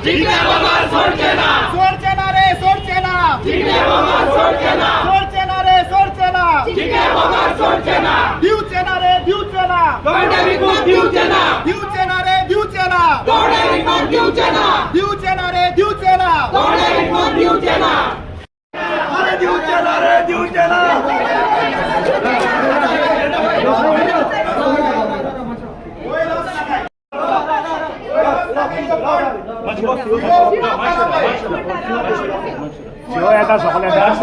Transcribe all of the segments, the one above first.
जिंकले वगर सोडचे ना सोडचे ना रे सोडचे ना जिंकले वगर सोडचे ना सोडचे ना रे सोडचे ना जिंकले वगर सोडचे ना दिवचे ना रे दिवचे ना दोडे विकून दिवचे ना दिवचे ना रे दिवचे ना दोडे विकून दिवचे ना दिवचे ना रे दिवचे ना दोडे विकून दिवचे ना अरे दिवचे ना रे दिवचे ना शिव येता सगळे डान्स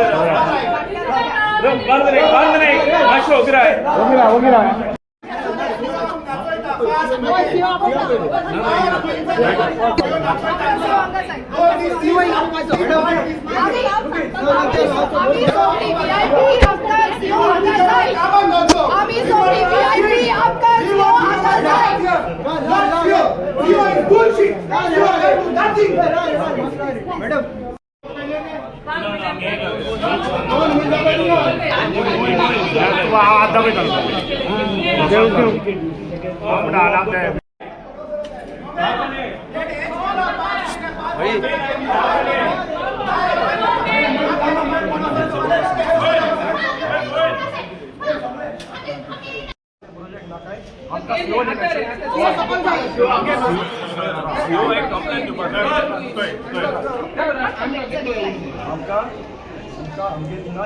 बंद नाही माशो उगिरा आता भी आराम से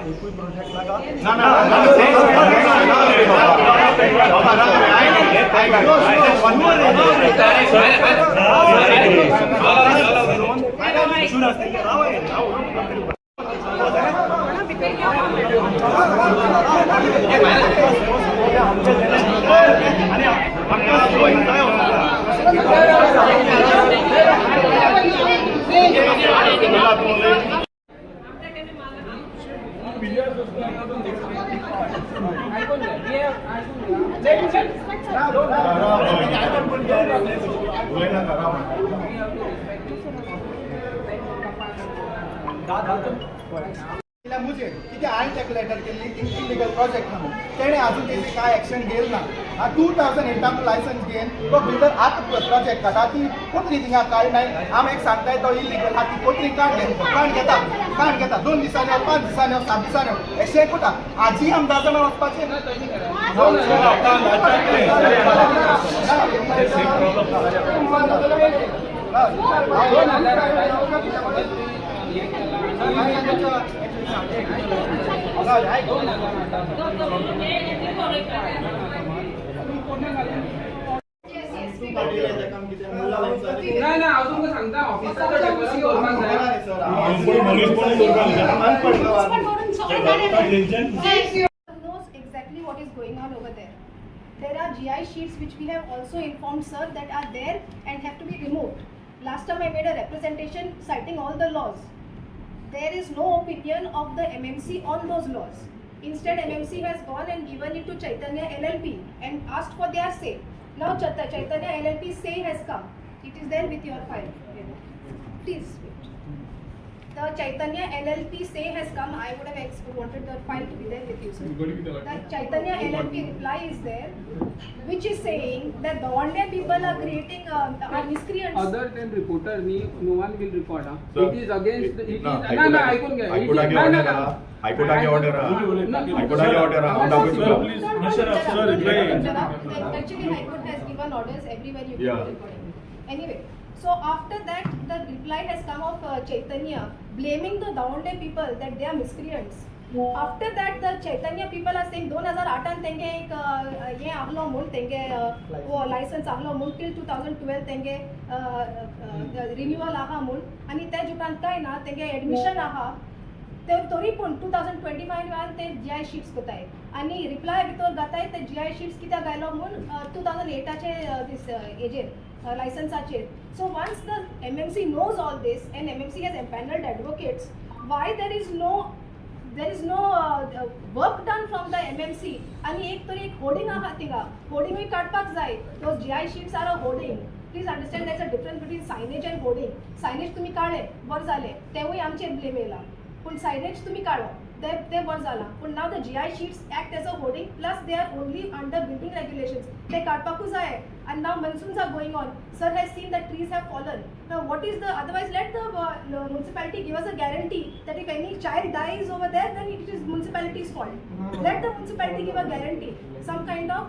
एकूच प्रोजेक्ट लागा मुझे किती आय टॅक लेटर केली इलिगल प्रोजेक्ट म्हणून तेणे अजून त्याची काय ऍक्शन घेल ना 2008 लायसन्स घेन तो बिल्डर आत प्रोजेक्ट काढा ती कोटरी थिंगा काय नाही आम एक सांगताय तो इलिगल हा ती कोटरी काढ घेता 2 दिसांनी 5 दिसांनी 7 दिसांनी अशें कुठा आजी आमदार जाण वचपाचें नाही अजून का सांगता ऑफिसचा knows exactly what is going on over there. There are GI sheets which we have also informed sir that are there and have to be removed. Last time I made a representation citing all the laws. There is no opinion of the MMC on those laws. Instead, MMC has gone and given it to Chaitanya LLP and asked for their say. Now Chaitanya LLP say has come. It is there with your file. Please wait. The Chaitanya LLP say has come. I would have wanted the file to be there with you, sir. The Chaitanya LLP reply is there, which is saying that the Wande people are creating are miscreants. Other than reporter, no one will report. Sir, it is against. It is. no, No, I couldn't get. I could have order. I could have order. Actually, High Court has given orders everywhere you Yeah. keep recording. Anyway, so after that, the reply has come of Chaitanya blaming the Daunde people that they are miscreants. After that, the Chaitanya people are saying 2008 तेंगे एक ये आहलो मूल तेंगे वो licence आहलो मूल till 2012 तेंगे रिन्यूअल आहा मूल आणि त्या जुकान काय ना तेंगे एडमिशन आहा ते तरी पण 2025 ते GI शीट्स कोताय आणि रिप्लाय भितर गाताय ते GI शीट्स कित्याक गायलो म्हणून 2008 चे दिस एजेर licensaचे. So once the MMC knows all this and MMC has empaneled advocates, why there is no work done from the MMC? आणि एक तरी एक होर्डिंग आहा थिंगा होर्डिंग काडपाक जाय. Those GI sheets are a hoarding. Please understand there's a difference between signage and hoarding. Signage तुम्ही काढले बर झाले तेव्हाही आमचे ब्लेम येला पण signage तुम्ही काढो they वर झाला. पण now the GI sheets act as a hoarding plus they are only under building regulations. ते काढपाकूच आहे. And now monsoons are going on. Sir has seen that trees have fallen. Now what is the, otherwise let the municipality give us a guarantee that if any child dies over there, then it is municipality's fault. Let the municipality give a guarantee. Some kind of,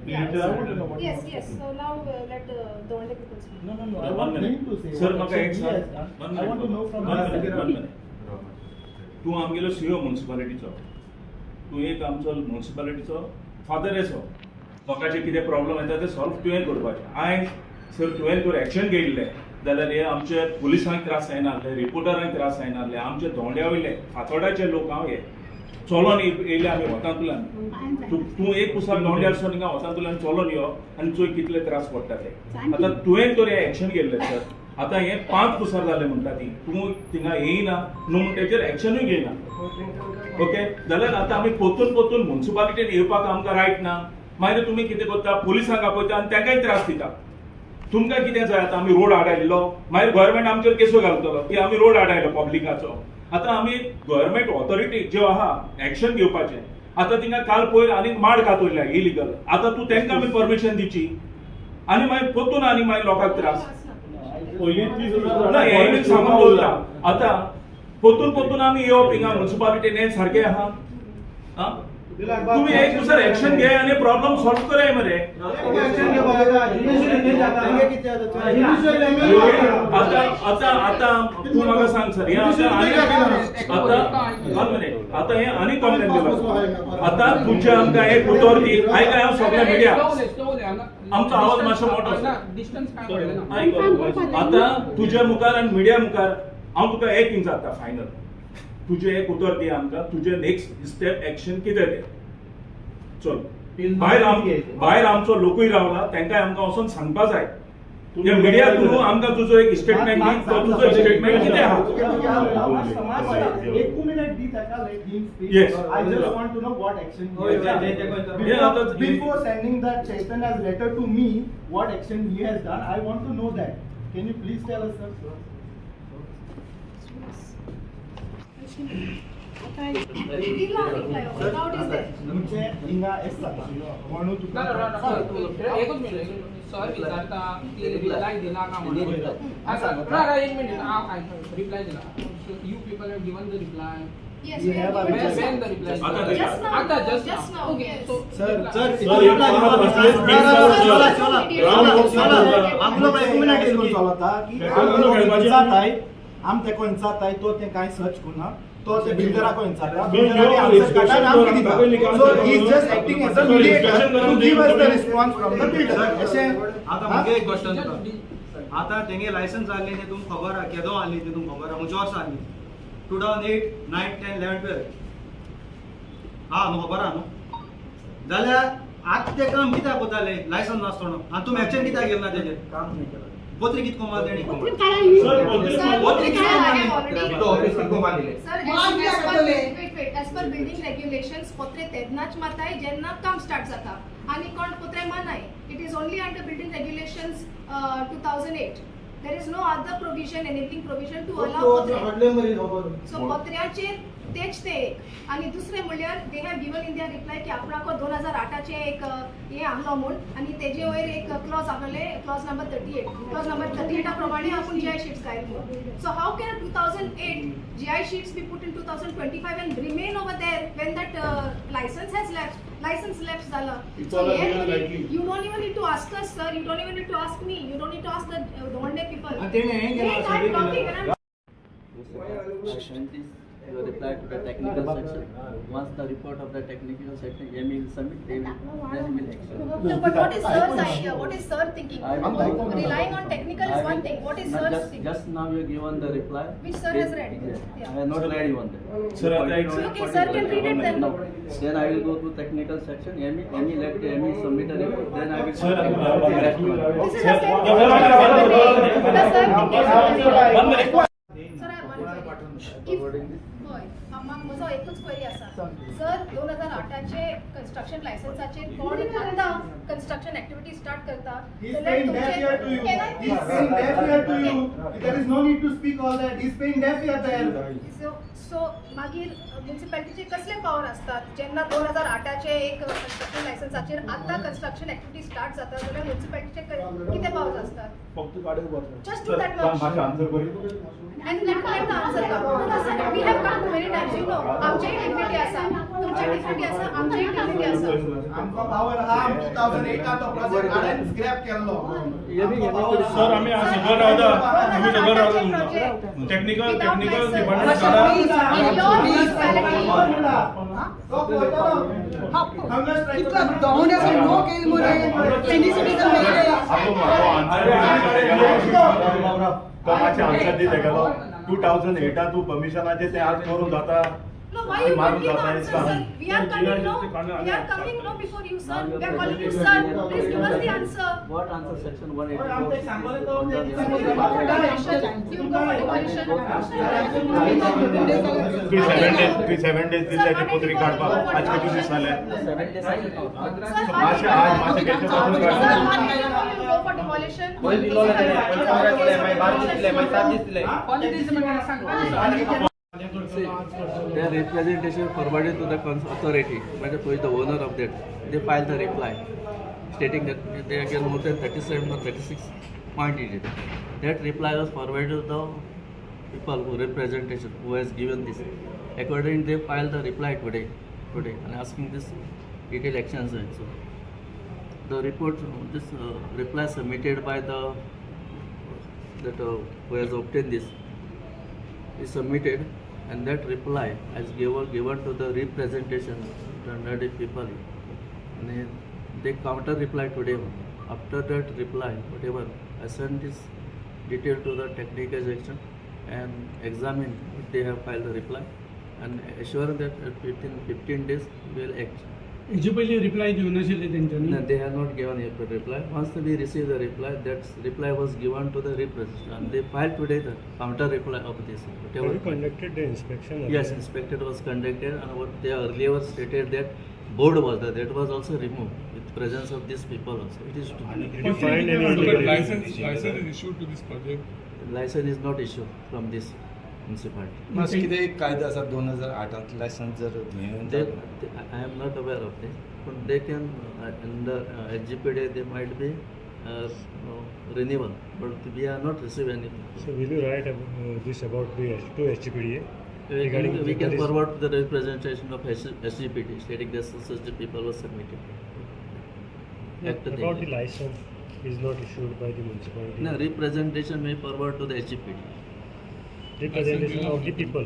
yes, yes. So now let the only people speak. No. One I'm not minute. going to say. Sir, what म्हाका एक he सांग. has done. One I want to know from One his minute. background. तूं आमगेलो CEO म्युनिसिपालिटीचो. तूं एक आमचो म्युनिसिपालिटीचो father असो. लोकांचे कितें प्रॉब्लेम येता ते सॉल्व तुवें करपाचें. आयज सर तुवें जर एक्शन घेतलें जाल्यार हे आमचे पुलिसांक त्रास जायनासले, रिपोर्टरांक त्रास जायनासले, आमचे धोंड्या वयले फातोड्याचे लोक हांव हे चलोन येयले आमी वतांतल्यान. तूं एक पुसाक धोंड्यारसून हिंगा वतांतल्यान चलोन यो आनी चोय कितले त्रास पडटा ते. आतां तुवें तर हे एक्शन घेतलें सर. आतां हे 5 पुसार जाले म्हणटा ती. तूं थिंगा येयना न्हू म्हण तेजेर एक्शनूय घेयना. ओके जाल्यार आतां आमी पोतून म्युनिसिपालिटीन येवपाक आमकां रायट ना. मागीर तुमी कितें करता पुलिसांक आपयता आनी तांकांय त्रास दिता. तुमकां कितें जाय आतां आमी रोड आडायल्लो मागीर गोव्हर्मेंट आमचेर केसो घालतलो की आमी रोड आडायलो पब्लिकाचो. आतां आमी गोव्हर्मेंट ऑथॉरिटी ज्यो आहा एक्शन घेवपाचें. आतां तिंगा काल पयर आनी माड कातयल्या इलिगल. आतां तूं तांकां आमी परमिशन दिची आनी मागीर पोतून आनी मागीर लोकांक त्रास. ना हे सांगून बोलता. आतां पोतून आमी येवप हिंगा म्युनिसिपालिटीन हें सारकें आहा? तुम्ही एक दुसरं एक्शन घे आणि प्रॉब्लेम सॉल्व कराय मरे. आता तू म्हाका सांग सर आता हे आणि कंप्लेंट दिला. आता तुमचे आमकां एक उतर दी. आयकाय हांव सगळ्या मिडिया आमचो आवाज मातसो मोठो डिस्टन्स काय पडलें ना. आता तुझ्या मुखार आणि मिडिया मुखार हांव तुका एक विचारता फायनल. तुझे एक उतर दी आमकां. तुझे नेक्स्ट स्टेप एक्शन कितें तें चल. भायर आमचो लोकूय रावला तांकांय आमकां वचून सांगपा जाय. मिडिया थ्रू आमकां तुजो एक स्टेटमेंट दी. तो तुजो स्टेटमेंट कितें आहा? एक मिनिट दी ताका let him speak. Yes. I just want to know what action he has done. Before sending that Chaitanya's letter to me, what action he has done, I want to know that. Can you please tell us, sir? दिला reply. Now it is there. तुमचे हिंगा S म्हणून तुका एकच minute sir विचारता की reply दिला का म्हणून. एक मिनिट रिप्लाय दिला. You people have given the reply. Yes, You we have have a given When the reply? just now. आता just now. Okay, Yes. so आम तेको इंचाताय तो ते काय सर्च करना तो ते बिल्डराको इंचाता so he is just acting as a mediator to give us the response from the builder अशे आता मुगे एक क्वेश्चन आता तेंगे लायसन्स आले ते तुमकां खबर आहा केदो आली ते तुमकां खबर आहा म्हणजे वर्स आली 2008 9 10 11 12 हा न्हू खबर आहा न्हू जाल्यार आज ते काम कित्याक कोताले लायसन्स नासतना आनी तुमी एक्शन कित्याक घेवना तेजेर काम नाही केलं पत्री कित कोमाल तेणी as per building regulations पत्रे तेदनाच मारताय जेन्ना काम स्टार्ट जाता आणि कोण पत्रे मानाय. It is only under building regulations 2008. There is no other provision, anything provision to allow पत्रे. So पत्र्याचेर तेच ते आणि दुसरे म्हणल्यार they have given in their reply की आपणाको 2008चे एक हे आहलो म्हूण आणि तेजे वयर एक क्लॉज आहले क्लॉज नंबर 38. क्लॉज नंबर 38 प्रमाणे आपण GI शीट्स गायले म्हूण. So how can 2008 GI sheets B put in 2025 and remain over there when that license has lapsed? License lapsed झाला. So you don't even need to ask us, sir. You don't even need to ask me. You don't need to ask the Dhonde people. I'm talking and I'm You reply to the technical section. Once the report of the technical section ME will submit, they will then will action. No, but what is sir's idea? What is sir thinking? Relying on technical is one thing. What is sir's thinking? Just now you given the reply. Which sir has read? I Yeah. have not read even that. Sir, I Okay, sir can read it then. No. Then I will go to technical section. ME let ME submit a report. Then I will. Sir, the rest one. This is the same thing. The sir thinking. One minute. Sir, I have one question. forwarding this? हय म्हजो एकूच query आसा जर 2008चे construction लायसन्साचेर कोण आतां construction activity start करता He's paying deaf ear to you. He's paying deaf ear to you. There is no need to speak all that. He's paying deaf ear there. So मागीर म्युनिसिपॅलिटीचे कसले power असतात जेन्ना 2008चे एक construction लायसन्साचेर आतां construction activity start जाता जाल्यार म्युनिसिपॅलिटीचे कितें powers असतात फक्त गाडी Just do that much. माझा answer curry And let the answer come. We have come to many times, you know. आमचेय dignity आसा, तुमचेय dignity आसा, आमचेय dignity आसा. आमकां पावर आहा 2008 तो प्रोजेक्ट हाडून स्क्रॅप केल्लो. सर आम्ही आज सगळं रावता आम्ही सगळं रावता तुमकां technical department In your municipality. मातशें आन्सर दी तेगेलो 2008 तूं परमिशनाचें तें आज करून जाता No, why you मारून give जाता answer, sir? We are coming no before you, sir. We are calling you, sir. Please give us the answer. What answer section You go 7 days दिले ते पत्री काढपाक आज किती दीस जाले 7 days I can मातशें आज मातशें घेतले पासून Go for demolition. See, their representation forwarded to the authority, but the owner of that, they filed the reply stating that they again more than 37 or 36 point it. That reply was forwarded to the people who representation who has given this. Accordingly, they filed the reply today and asking this detailed actions and so. The report, this reply submitted by the who has obtained this is submitted, and that reply is given to the representation under the people, and they counter reply today. After that reply, whatever I send this detail to the technical section and examine if they have filed the reply and assure that within 15 days we will act. पहिले reply दिवन आशिल्ले तेंच्यांनी No, they have not given a reply. Once we receive the reply, that reply was given to the representative, and they filed today the counter reply of this. Whatever. Have you conducted the inspection? Yes, inspection was conducted, and what they earlier stated that board was there. That was also removed with presence of these people also. It is to Did you find any illegal license is issued to this project? license is not issued from this municipality. मातशें कितें एक कायदो आसा 2008 licence जर I am not aware of this, but they can under HGPD they might be renewal, but we are not receiving anything. So will you write this about the to HGPDA? We can forward the representation of SGPD stating that such the people were submitted. About the license is not issued by the municipality. No, representation may forward to the HGPD. Representation of the people.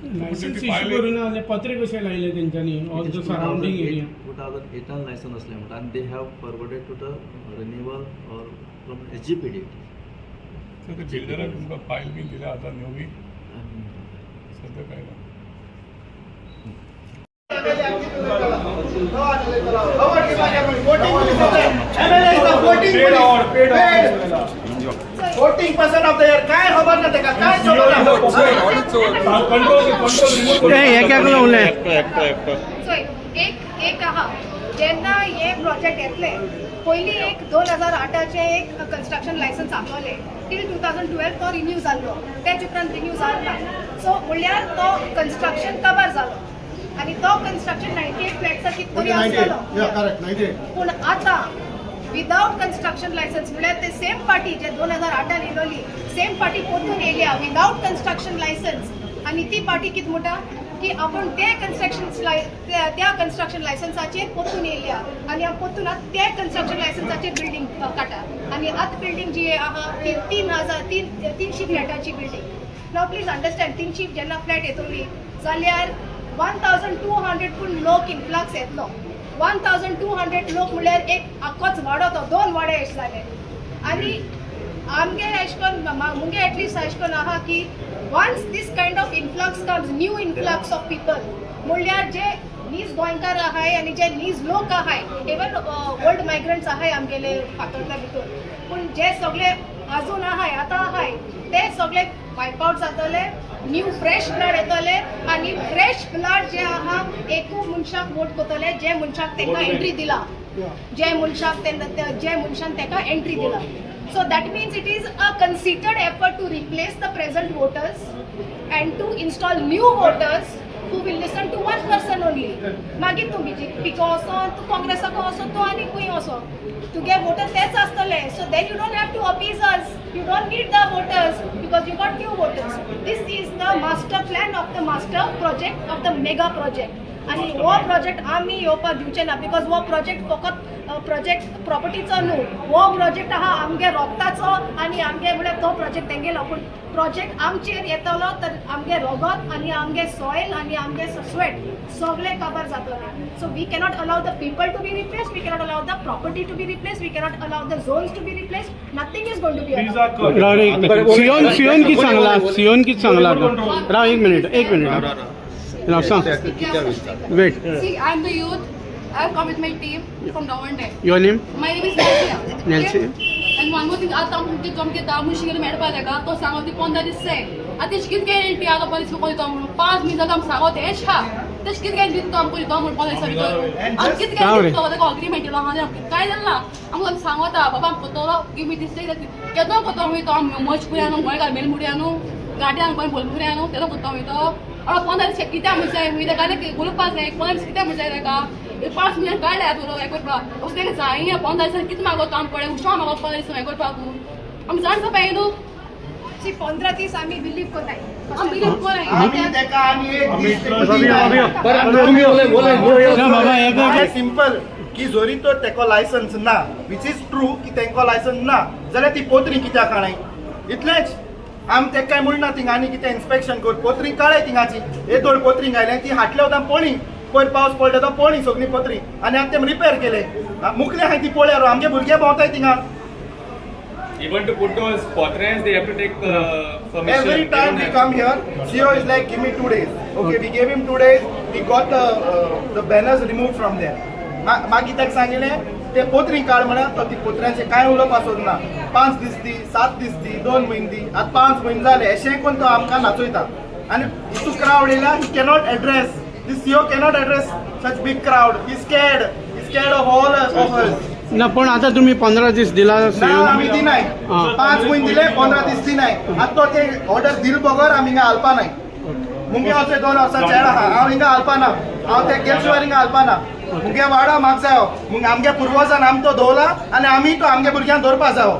Licence issue करून आले पत्रे कशे लायले तेंच्यांनी all the surrounding area 2008 licence असले म्हणटा and they have forwarded to the renewal or from HGPD. So ते बिल्डराक तुमकां फायल बी दिल्या आतां न्यू बी सद्या काय ना $14% of the year. काय खबर ना तेका काय So, एक आहा जेन्ना हे प्रोजेक्ट येतले पयली एक 2008चे एक कन्स्ट्रक्शन लायसन्स आसलोले टील 2012 तो रिन्यू जाल्लो तेच उपरांत रिन्यू जालो सो म्हणल्यार तो कन्स्ट्रक्शन कवर जालो आनी तो कन्स्ट्रक्शन 98 फ्लॅट्स कित तरी आसलो पूण आतां विदाउट कन्स्ट्रक्शन लायसन्स म्हळ्यार ते सेम पार्टी जे 2008 येयलोली सेम पार्टी परतून येयल्या विदाउट कन्स्ट्रक्शन लायसन्स आनी ती पार्टी कित म्हणटा की आपण त्या कन्स्ट्रक्शन लायसन्साचेर परतून येयल्या आनी परतून त्या कन्स्ट्रक्शन लायसन्साचेर बिल्डींग काडटा आनी आतां बिल्डींग जी आहा ती 300 फ्लॅटाची बिल्डींग नाव प्लीज अंडरस्टँड 300 जेन्ना फ्लॅट येतली जाल्यार 1200 पूण लोक इन्फ्लक्स येतलो 1200 लोक म्हणल्यार एक आख्खोच वाडो तो 2 वाडे अशे जाले आनी आमगे अशें करून मुगे एटलिस्ट अशें करून आहा की once this kind of influx comes, new influx of people, म्हणल्यार जे नीज गोंयकार आहाय आनी जे नीज लोक आहाय इवन ओल्ड मायग्रंट्स आहाय आमगेले फातोर्डा भितर पूण जे सगळे अजून आहाय आता आहाय ते सगळे वायपआउट जातले न्यू फ्रेश ब्लड येतले आणि फ्रेश ब्लड जे आहा एकू मनशाक वोट करतले जे मनशाक तेका एंट्री दिला जे मनशान तेका एंट्री दिला. So that means it is a concerted effort to replace the present voters and to install new voters who will listen to one person only. मागीर तूं BJP असो तूं काँग्रेसाको असो तूं आनी खूंय असो तुगे वोटर तेच आसतले. So then you don't have to appease us. You don't need the voters because you got new voters. This is the master plan of the master project of the mega project. आणि हो project आम्ही येवपाक दिवचे ना because हो project फकत project प्रॉपर्टीचो न्हू. हो प्रोजेक्ट आहा आमगे रोगताचो आनी आमगे म्हळ्यार तो प्रोजेक्ट तेंगेलो पूण प्रोजेक्ट आमचेर येतलो तर आमगे रोगत आनी आमगे सॉयल आनी आमगे स्वेट सगळे कवर जातले. So we cannot allow the people to be replace, we cannot allow the property to be replace, we cannot allow the zones to be replace. Nothing is going to be सियोन कित सांगला राव एक minute Now, wait. See, I am the youth. I have come with my team from Davante. Your name? My name is Nancy. Nancy. And one more thing, आता आमचे जमके दामू शिकले मेळपा जाका तो सांगोती 15 दीस से आता कित गॅरंटी आगा पुलिस को कोई तो 5 मिनिट काम सांगोते एच हा तश कित गॅरंटी तो आमको तो आमको पुलिस भितर आम कित गॅरंटी तो तो एग्रीमेंट ला हा काय जाला आमको सांगोता बाबा आमको तो गिव मी दिस डे केदो को तो तो आम मच पुरानो मोय का मेल मुडियानो गाड्यान कोण बोल पुरानो तेदो को तो और 15 से कितना मुझे मुझे गाने के ग्रुप पास है 15 से कितना मुझे रहेगा ये 5 मिनट का है तो एक बार उसने चाहिए 15 से कितना को काम पड़े उस मामा 15 से एक बार हम जान सब है तो सी 15-30 आम्ही बिलीव को नाही हम बिलीव को नाही आम्ही तेका आणि एक बाबा सिंपल की जोरी तो तेको लायसन्स ना विच इज ट्रू की तेंको लायसन्स ना जाल्यार ती पोत्री कित्याक काणाय इतलेच आम ते काय म्हणना थिंगा आनी कितें इन्स्पेक्शन कर पोत्री काळय थिंगाची हे दोन पोत्री घायले ती हाटले वता पोळी पयर पावस पडले तो पोळी सगळी पोत्री आनी आतां तेम रिपेर केले मुखले हाय ती पोळ्यार आमगे भुरगे भोंवताय थिंगा. Even to put those potrains, they have to take permission. Every time we come here, CEO is like, give me 2 days. Okay, we gave him 2 days. We got the banners removed from there. मागीर ताका सांगिल्ले ते पोत्री काड म्हणा तो ती पोत्र्यांचे कांय उलोवप आसोच ना. 5 दीस दी 7 दीस दी 2 म्हयने दी आतां 5 म्हयने जाले अशें करून तो आमकां नाचयता आनी इतू क्रावड येयला he cannot address this CO cannot address such big crowd he scared of all of us. ना पण आता तुम्ही 15 दीस दिला ना आमी दिनाय 5 म्हयने दिले 15 दीस दिनाय आतां तो ते ऑर्डर दिल बगर आमी हिंगा हालपा नाय. मुगे अशें 2 वर्सां चेड आहा हांव हिंगा हालपा ना हांव ते गेल्सवार हिंगा हालपा ना. मुगे वाडा म्हाका जायो मग आमगे पुर्वजान आम तो दवरला आनी आमी तो आमगे भुरग्यांक दवरपा जावो.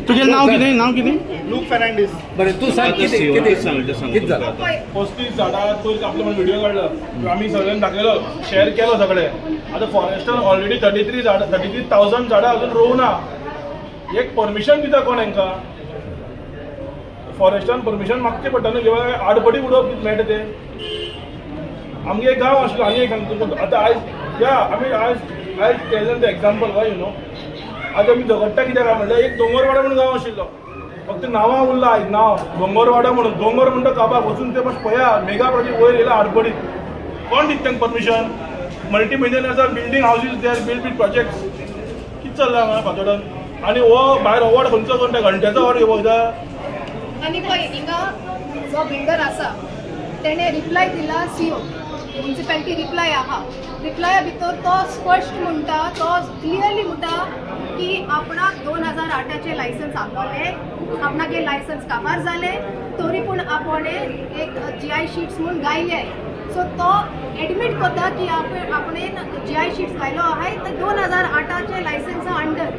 तुझे नाव कितें लूक फर्नांडीस. बरें तू सांग कितें जालें 35 झाडां पयर आपलो व्हिडिओ काडलो आमी सगळ्यांक दाखयलो शेअर केलो सगळे. आतां फॉरेस्टान ऑलरेडी 33,000 झाडां अजून रोवना. एक परमिशन दिता कोण हांकां फॉरेस्टान परमिशन मागचें पडटा न्हू किंवा आडपडी उडोवप कितें मेळटा तें. आमगे एक गांव आसलो आनी एक सांगता आतां आयज या आमी आयज tell the example why you know आतां आमी झगडटा कित्याक म्हणल्यार एक दोंगरवाडा म्हणून गांव आशिल्लो फक्त नांवां उरला आयज नांव दोंगरवाडा म्हणून दोंगर म्हणटा काबाक वचून ते मातशें पळया मेगा प्रोजेक्ट वयर येयला आडपडीत कोण दिता तांकां permission. Multi millionaires building houses they are build projects कितें चल्लां हांगा फातोर्डान आनी हो भायर अवॉर्ड खंयचो कोण त्या घंट्याचो अवॉर्ड घेवपाक जाय. आनी पळय हिंगा जो बिल्डर आसा तेणे रिप्लाय दिला सीओ म्युनिसिपॅलिटी रिप्लाय आहा रिप्लाया भितर तो स्पश्ट म्हणटा तो क्लियरली म्हणटा की आपणाक 2008चे लायसन्स आसलोले आपणागे लायसन्स काबार जाले तरी पूण आपण एक GI शीट्स म्हणून गायले. सो तो एडमिट करता की आपणे GI शीट्स गायलो आहाय तर 2008चे licence under.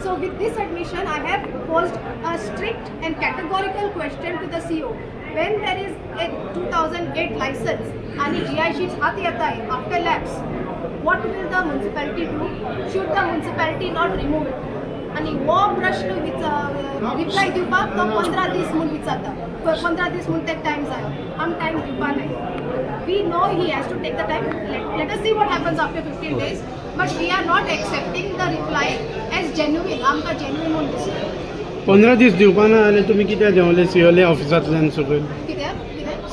So with this admission I have posed a strict and categorical question to the CO. When there is a 2008 license and GI sheets आत येताय after lapse, what will the municipality do? Should the municipality not remove it? आणि हो प्रश्न reply दिवपाक तो 15 दीस म्हणून विचारता 15 दीस म्हणून तेका टायम जाय आम टायम दिवपा नाही. We know he has to take the time. Let us see what happens after 15 days. But we are not accepting the reply as genuine. आमका genuine म्हणून दिसता. 15 दीस दिवपा ना जाल्यार तुमी कित्याक देंवले सीओले ऑफिसांतल्यान सगळे कित्याक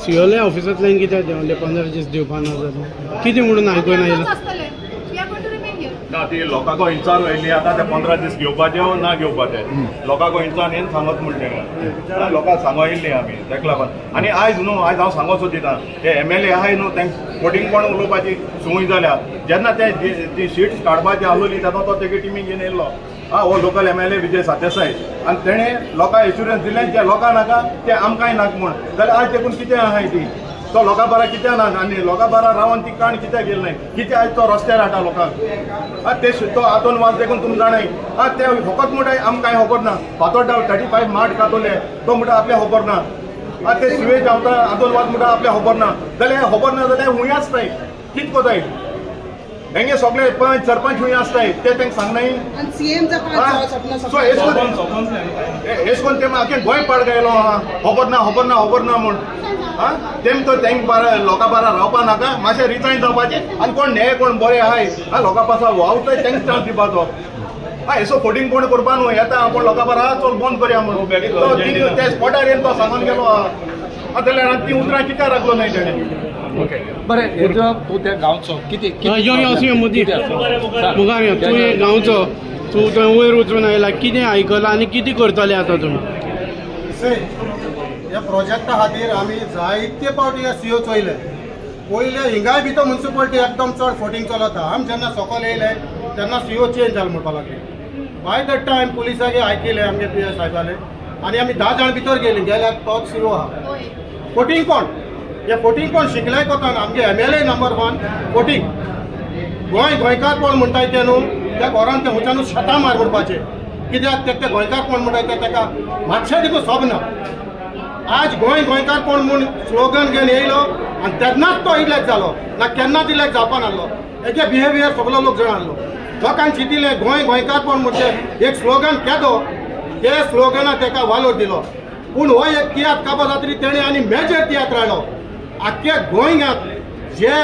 सीओले ऑफिसांतल्यान कित्याक देंवले 15 दीस दिवपा ना जाल्यार कितें म्हणून आयकून आयला. ना ती लोकांको इंचार व्हयली आतां ते 15 दीस घेवपाचे ना घेवपाचे लोकांको इंचान येवन सांगत म्हणटे लोकांक सांगो येयल्ली आमी ताका लागून आनी आयज न्हू आयज हांव सांगोसो दिता ते MLA आहाय न्हू तांकां फोटींगपण उलोवपाची संवय जाल्या जेन्ना ते ती सीट्स काडपाची आसलोली तेन्ना तो तेगे टिमीक घेवन येयल्लो हो लोकल MLA विजय सातेसाय आनी तेणें लोकांक एश्युरन्स दिलें जे लोकांक नाका ते आमकांय नाका म्हण जाल्यार आयज देखून कितें आहाय ती तो लोकां बारा कित्या ना आनी लोकां बारा रावन ती काण कित्याक गेली नाय कित्या आयज तो रस्त्यार हाडटा लोकांक ते तो हातून वाज देखून तुमी जाणाय ते फकत म्हणटाय आमकांय खबर ना फातोड्डा 35 मार्ट कातोले तो म्हणटा आपल्या खबर ना ते सिवेज जावता हातून वाज म्हणटा आपल्या खबर ना जाल्यार खबर ना जाल्यार हुंय आसताय कित कोताय हेंगे सगळे पंच सरपंच हुंय आसताय ते तांकां सांगनाय सो एशकोन ते आख्खें गोंय पाड गायलो खबर ना खबर ना खबर ना म्हूण तेम तो तांकां बारा लोकां बारा रावपा नाका मातशें रिजायन जावपाचें आनी कोण न्हे कोण बरें आहाय लोकां पासो वावताय तांकां चान्स दिवपाचो हेसो फोटींग कोण करपा न्हू येता आपूण लोकां बारा चल बंद करया म्हणून त्या स्पॉटार येवन तो सांगून गेलो जाल्यार ती उतरां कित्याक राखलो नाय तेणें बरें हेजो तूं त्या गांवचो कितें मुखार यो तूं एक गांवचो तूं थंय वयर उतरून आयला कितें आयकलां आनी कितें करतले आतां तुमी ह्या प्रोजेक्टा खातीर आमी जायते फावटी ह्या सीओ चोयले पयले हिंगाय बी तो म्युनिसिपालिटी एकदम चड फोटींग चलता आमी जेन्ना सकयल येयले तेन्ना सीओ चेंज जालो म्हणपा लागले बाय द टायम पुलिसागे आयकले आमगे PS साहेबाले आनी आमी 10 जाण भितर गेले गेल्यार तोच सीओ आहा फोटींग कोण हे फोटींग कोण शिकलाय कोतान आमगे MLA नंबर 1 फोटींग गोंयकार कोण म्हणटाय ते न्हू त्या घरान ते हुंच्यानूच शेतां मार म्हणपाचे कित्याक ते गोंयकार कोण म्हणटाय ते ताका मातशें देखून सोबना आज गोंयकार कोण म्हूण स्लोगन घेवन येयलो आनी तेन्नाच तो इलेक्ट जालो ना केन्नाच इलेक्ट जावपा नासलो हेजे बिहेवियर सगळो लोक जाणालो लोकांक चिंतिल्लें गोंयकार कोण म्हणचे एक स्लोगन केदो ते स्लोगनाक ताका वालोर दिलो पूण हो एक तियात्र काबार जातरी तेणें आनी मेजर तियात्र हाडलो आख्ख्या गोंयांत जे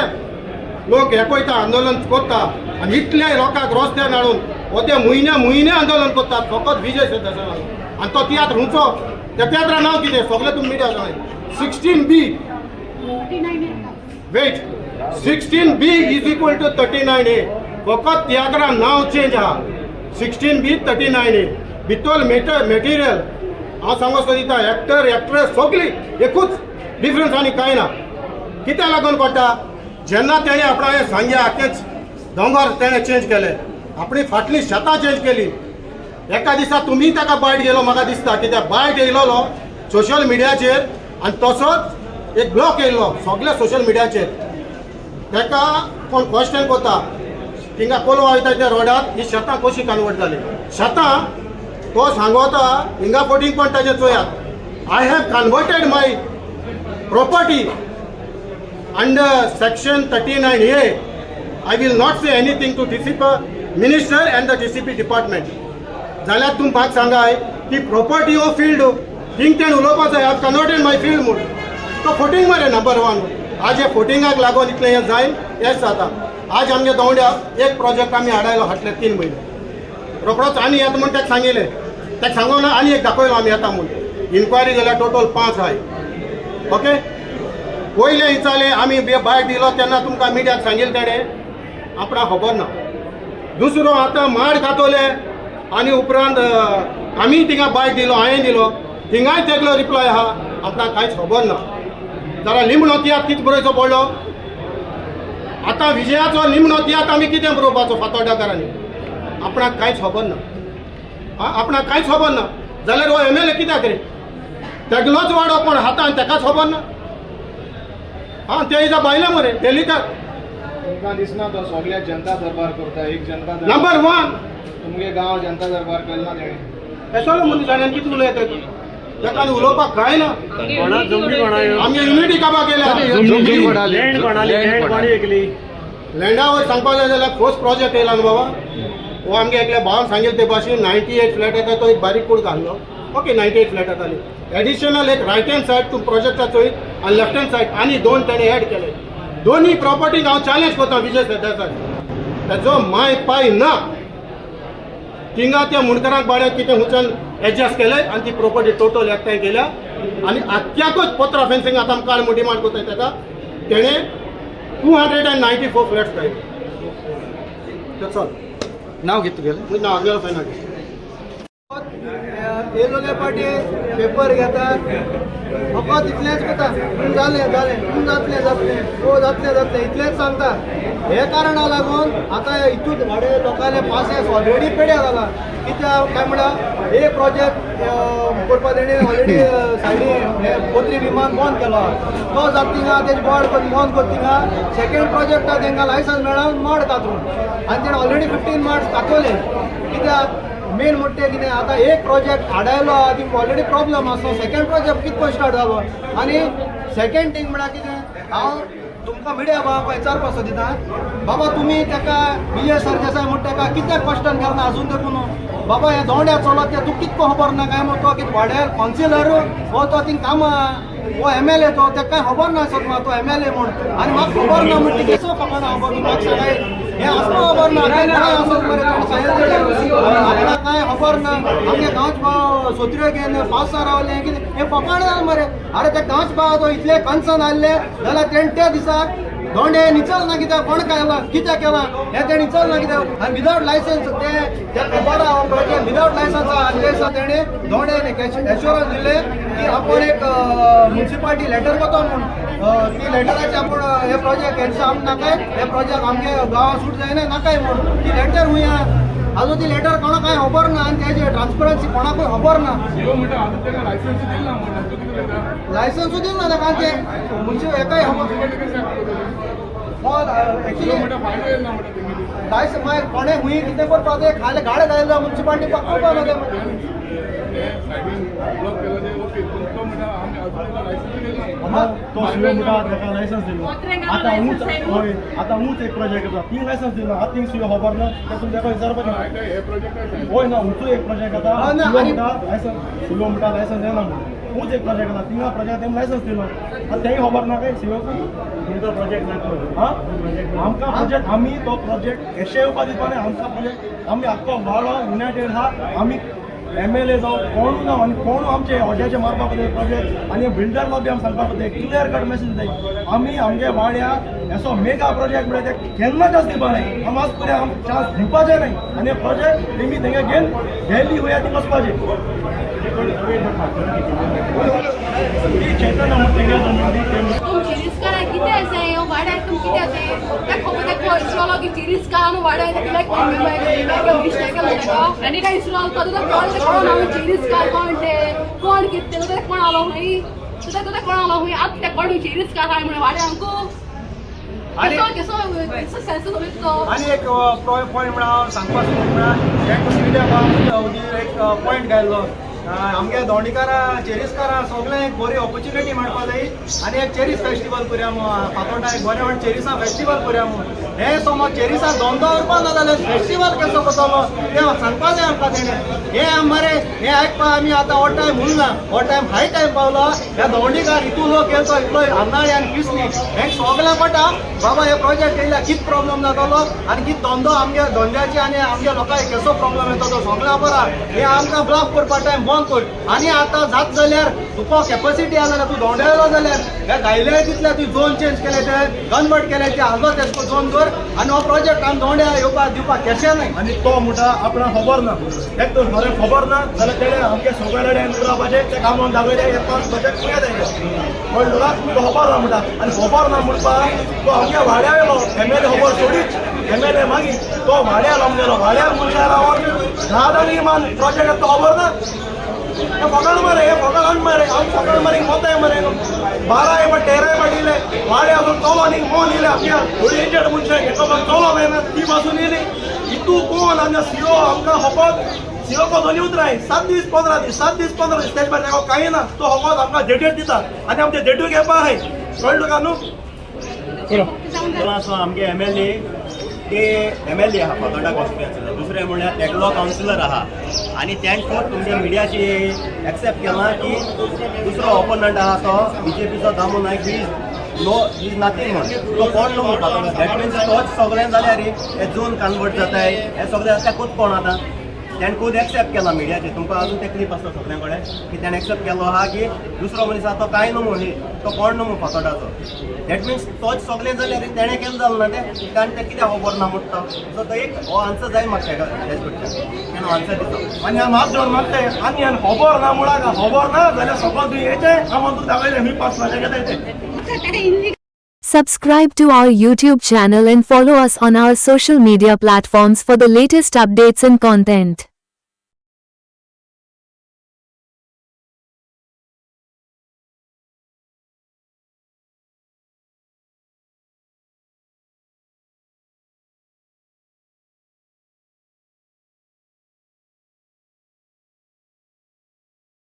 लोक हे पळयता आंदोलन करता आनी इतले लोकांक रस्त्यार हाडून हो ते म्हयने आंदोलन करतात फकत विजय सरदेसाय लागून आनी तो तियात्र हुंचो त्या तियात्रा नांव कितें सगळें तुमी मिडिया जाणाय 16B wait 16B is equal to 39A फकत तियात्रा नांव चेंज आहा 16B 39A भितर मेटेरियल हांव सांगोसो दिता एक्टर एक्ट्रेस सगळी एकूच डिफरन्स आनी कांय ना कित्याक लागून पडटा जेन्ना तेणें आपणागे सांग्या आख्खेच दोंगर तेणें चेंज केले आपणी फाटली शेतां चेंज केली एका दिसा तुमी ताका बायट गेलो म्हाका दिसता कित्याक बायट येयलो सोशल मिडियाचेर आनी तसोच एक ब्लॉक येयल्लो सगळ्या सोशल मिडियाचेर ताका कोण क्वेश्चन करता थिंगा कोलवा वयता त्या रोडार ही शेतां कशी कन्वर्ट जाली शेतां तो सांगता हिंगा फोटींग पण ताचे चोयात I have converted my property under section 39A I will not say anything to DCP minister and the DCP department जाल्यार तुम म्हाका सांगाय ती प्रॉपर्टी ऑफ फील्ड थिंग तेण उलोवपाचो I have converted my field म्हूण तो फोटींग मरे नंबर 1 आज हे फोटींगाक लागून इतलें हें जायन हेंच जाता आज आमगे दोंड्या एक प्रोजेक्ट आमी हाडयलो हाटले 3 म्हयने रोखडोच आनी येता म्हूण ताका सांगिल्लें ताका सांगून आनी एक दाखयलो आमी येता म्हूण इन्क्वायरी जाल्यार टोटल 5 आहाय ओके पयले विचारले आमी बायट दिलो तेन्ना तुमकां मिडियाक सांगिल्लें तेणें आपणाक खबर ना दुसरो आतां माड कातोले आनी उपरांत आमी थिंगा बायट दिलो हांवें दिलो थिंगाय तेगलो रिप्लाय आहा आपणाक कांयच खबर ना जाल्यार निमणो तियात्र कितें बरोवचो पडलो आतां विजयाचो निमणो तियात्र आमी कितें बरोवपाचो फातोड्डाकारांनी आपणाक कांयच खबर ना आपणाक कांयच खबर ना जाल्यार हो MLA कित्याक रे तेगलोच वाडो कोण हातान ताकाच खबर ना ते इजा बायले मरे डेली का तुमकां दिसना तो सगळ्या जनता दरबार करता एक जनता नंबर 1 तुमगे गांव जनता दरबार केलना तेणें हे सगळे मनशांनी कितें उलयता ताका उलोवपाक कांय ना आमगे युनिटी काबार केल्या लँडावर सांगपाक जाय जाल्यार फर्स्ट प्रोजेक्ट येयला न्हू बाबा हो आमगे एकल्या भावान सांगिल्ले ते भाशेन 98 फ्लॅट येता तो एक बारीक कूड घाललो ओके 98 फ्लॅट येताली एडिशनल एक रायट हँड सायड तुम प्रोजेक्टा चोयत आनी लेफ्ट हँड सायड आनी 2 तेणें एड केले दोनी प्रॉपर्टीक हांव चॅलेंज करता विजय सरदेसाय ताचो माय पाय ना थिंगा त्या मुणकाराक बाड्याक कितें हुंच्यान एडजस्ट केलें आनी ती प्रॉपर्टी टोटल एकठांय केल्या आनी आख्याकूच पत्रा फेन्सिंग आतां आमकां काळ मोठी डिमांड करता ताका तेणें 294 फ्लॅट्स काडले चल नाव घेत तुगेलें नाव गेलो खंय ना येलोले पाटी पेपर घेतात फकत इतलेंच कोता जालें जातलें इतलेंच सांगता हे कारणाक लागून आतां हितून व्हडे लोकांले पासेस ऑलरेडी पेड्या जाला कित्याक काय म्हणल्यार एक प्रोजेक्ट करपा तेणी ऑलरेडी सायडीन हे पोत्री विमान बंद केलो तो जाता थिंगा तेजे बोर्ड बंद करता थिंगा सेकंड प्रोजेक्टा तांकां लायसन्स मेळोन माड कातरून आनी तेणें ऑलरेडी 15 मार्क्स कातवले कित्याक मेन म्हणटे कितें आतां एक प्रोजेक्ट हाडायलो थिंग ऑलरेडी प्रॉब्लम आसा सेकंड प्रोजेक्ट कितको स्टार्ट जालो आनी सेकंड थिंग म्हळ्यार कितें हांव तुमकां मिडिया बाबा विचारपाक सोदिता बाबा तुमी ताका विजय सरदेसाय म्हणटा ताका कित्याक क्वेश्चन केलना अजून देखून बाबा हे दोंड्या चलत ते तूं कितको खबर ना काय म्हणून तो कितें वाड्यार कावन्सिलर हो तो थिंग कामां वो MLA तो ताका कांय खबर ना सगळा तो MLA म्हूण आनी म्हाका खबर ना म्हणटा केसो खबर ना खबर म्हाका सांगाय हे असलो खबर ना काय असत मरे आपल्याक कांय खबर ना आमगे गांवच भाव सोत्र्यो घेवन पावसा रावले कितें हे फकाण जालें मरे अरे ते गांवच भाव तो इतले कन्सर्न आसले जाल्यार तेणे त्या दिसाक दोंडे निचल ना कित्याक कोण केला कित्याक केला हे ते निचल ना कित्याक आनी विदावट लायसन्स ते खबर आहा प्रोजेक्ट विदावट लायसन्स आसले दिसा तेणे दोंडे एश्युरन्स दिले की आपण एक म्युन्सिपालिटी लेटर करतो म्हणून ती लेटराचे आपण हे प्रोजेक्ट हेंचो आम नाकाय हे प्रोजेक्ट आमगे गांवां सूट जायना नाकाय म्हणून ती लेटर हुंया आजून ती लेटर कोणाक कांय खबर ना आनी तेजी ट्रान्सपरन्सी कोणाकूय खबर ना लायसन्सूय दिल ना ताका ते म्हणजे हेकाय लायसन्स मागीर कोणें हुंय कितें करपा ते खाले गाडे घायला म्युन्सिपालिटी पळोवपा लागले तो शिवे म्हणटा ताका लायसन्स दिलो आतां हूंच एक प्रोजेक्ट आसा तीं लायसन्स दिलो आतां तीं शिवे खबर ना ते तुमी ताका विचारपाचें होय ना हूंचो एक प्रोजेक्ट आसा लायसन्स शिवे म्हणटा लायसन्स येना म्हणून हूंच एक प्रोजेक्ट आसा थिंगा प्रोजेक्ट तेमी लायसन्स दिलो आतां तेंय खबर ना काय शिवेकू तुमचो प्रोजेक्ट नाका आमकां प्रोजेक्ट आमी तो प्रोजेक्ट एशे येवपा दिवपा न्ही आमकां प्रोजेक्ट आमी आख्खो वाडो युनायटेड आहा आमी MLA जावं कोण ना आनी कोण आमचे हॉटेलाचे मारपा खातीर प्रोजेक्ट आनी बिल्डरला बी आमी सांगपा खातीर क्लियर कट मेसेज जाय आमी आमगे वाड्या असो मेगा प्रोजेक्ट म्हणटा ते केन्ना चान्स दिवपा न्हय आमी आज फुडें आमी चान्स दिवपाचें न्हय आनी प्रोजेक्ट तेमी तेंगे घेवन डेली वया ती वचपाचें चेतना तुमची रिस्क कितें आसा वाड्यार तुम कितें आसा त्या खबर त्या इसरोलो की रिस्क आहा वाड्यार लायक आनी काय इसरो तो कोण हांव रिस्क कोण ते कोण कितें ते कोण आलो खंय सुद्दां तुका कोण आलो खंय आतां ते कोण रिस्क आहा म्हणून वाड्यार आमकां आनी एक पॉयंट म्हणून हांव सांगपाक म्हळ्यार एक पॉयंट घायल्लो आमगे दोंडीकारां चेरीसकारां सगळें एक बरी ऑपॉर्च्युनिटी मेळपा जाय आनी एक चेरीस फेस्टिवल करया फातोर्डा एक बरें चेरीसा फेस्टिवल करया हे समज चेरीसा धंदो करपा ना जाल्यार फेस्टिवल कसो करतलो तें सांगपा जाय आमकां तेणें हे मरे हे आयकपा आमी आतां हो टायम उरना हो टायम हाय टायम पावलो ह्या दोंडीकार हितू लोक येतो इतलो आंनाळी आनी पिसली हें सगळें पटा बाबा हे प्रोजेक्ट येयल्या कित प्रॉब्लम जातलो आनी कित धंदो आमगे धंद्याची आनी आमगे लोकांक कसो प्रॉब्लम येतो तो सगळें बरा हे आमकां ब्लॉक करपा टायम बंद कर आनी आतां जात जाल्यार तुका कॅपॅसिटी आसा जाल्यार तूं दोंड्यालो जाल्यार हे गायले तितले तूं झोन चेंज केले ते कन्वर्ट केले ते हाजो तेजो झोन कर आनी हो प्रोजेक्ट आमी दोंड्या येवपाक दिवपाक केशें न्हय आनी तो म्हणटा आपणाक खबर ना एक तर खरें खबर ना जाल्यार तेणें आमगे सगळे कडेन रावपाचें ते कामाक दाखयलें हे प्रोजेक्ट फुडें जायचे पण तुका खबर ना म्हणटा आनी खबर ना म्हणपाक तो आमगे वाड्या येयलो MLA खबर सोडीत MLA मागीर तो वाड्यार आमगेलो वाड्यार मनशां रावन झाडांनी मान प्रोजेक्ट तो खबर ना हे फकाण मरे हे फकाण मरे हांव फकाण मरे कोताय मरे 12 13 पडिले वाडे अजून चलो न्ही मोन येयले आमच्या थोडी एजेड मनशां एका पण चलो जायना ती पासून येयली हितू कोण आमच्या CEO आमकां खपत CEO को दोनी उतराय 7 दीस 15 दीस तेज भायर ताका कांय ना तो खपत आमकां डेटेड दिता आनी आमचे डेट्यो घेवपा आहाय कळ्ळें तुका न्हू असो आमगे MLA ते MLA आहा फातोर्डा कॉन्स्टिट्युएन्सीचो दुसरें म्हणल्यार एकलो कावन्सिलर आहा आनी तेंच तुमच्या मिडियाची एक्सेप्ट केला की दुसरो ओपोनंट आहा तो BJPचो दामू नायक इज नथींग म्हणून तो कोण न्हू म्हणपाक दॅट मिन्स तोच सगळें जाल्यार हे झोन कन्वर्ट जाताय हे सगळें आतां कोच कोण आतां त्याने खूद एक्सेप्ट केला मिडियाचे तुमकां अजून ते क्लिप आसता सगळ्यां कडेन की त्याने एक्सेप्ट केलो आहा की दुसरो मनीस आहा तो काय न्हू म्हणली तो कोण न्हू फातोडाचो दॅट मिन्स तोच सगळें जाल्यार तेणें केलें जालें ना तें कारण तें कित्याक खबर ना म्हणटा सो तो एक हो आन्सर जाय म्हाका तेका हेज कडच्यान तेणें आन्सर दिता आनी हांव माफ जोड मागताय आनी हांवें खबर ना म्हणाक खबर ना जाल्यार सकल तुवें येचें हांव तुका दाखयलें मी पास नाल्यार घेता येतें. Subscribe to our YouTube channel and follow us on our social media platforms for the latest updates and content.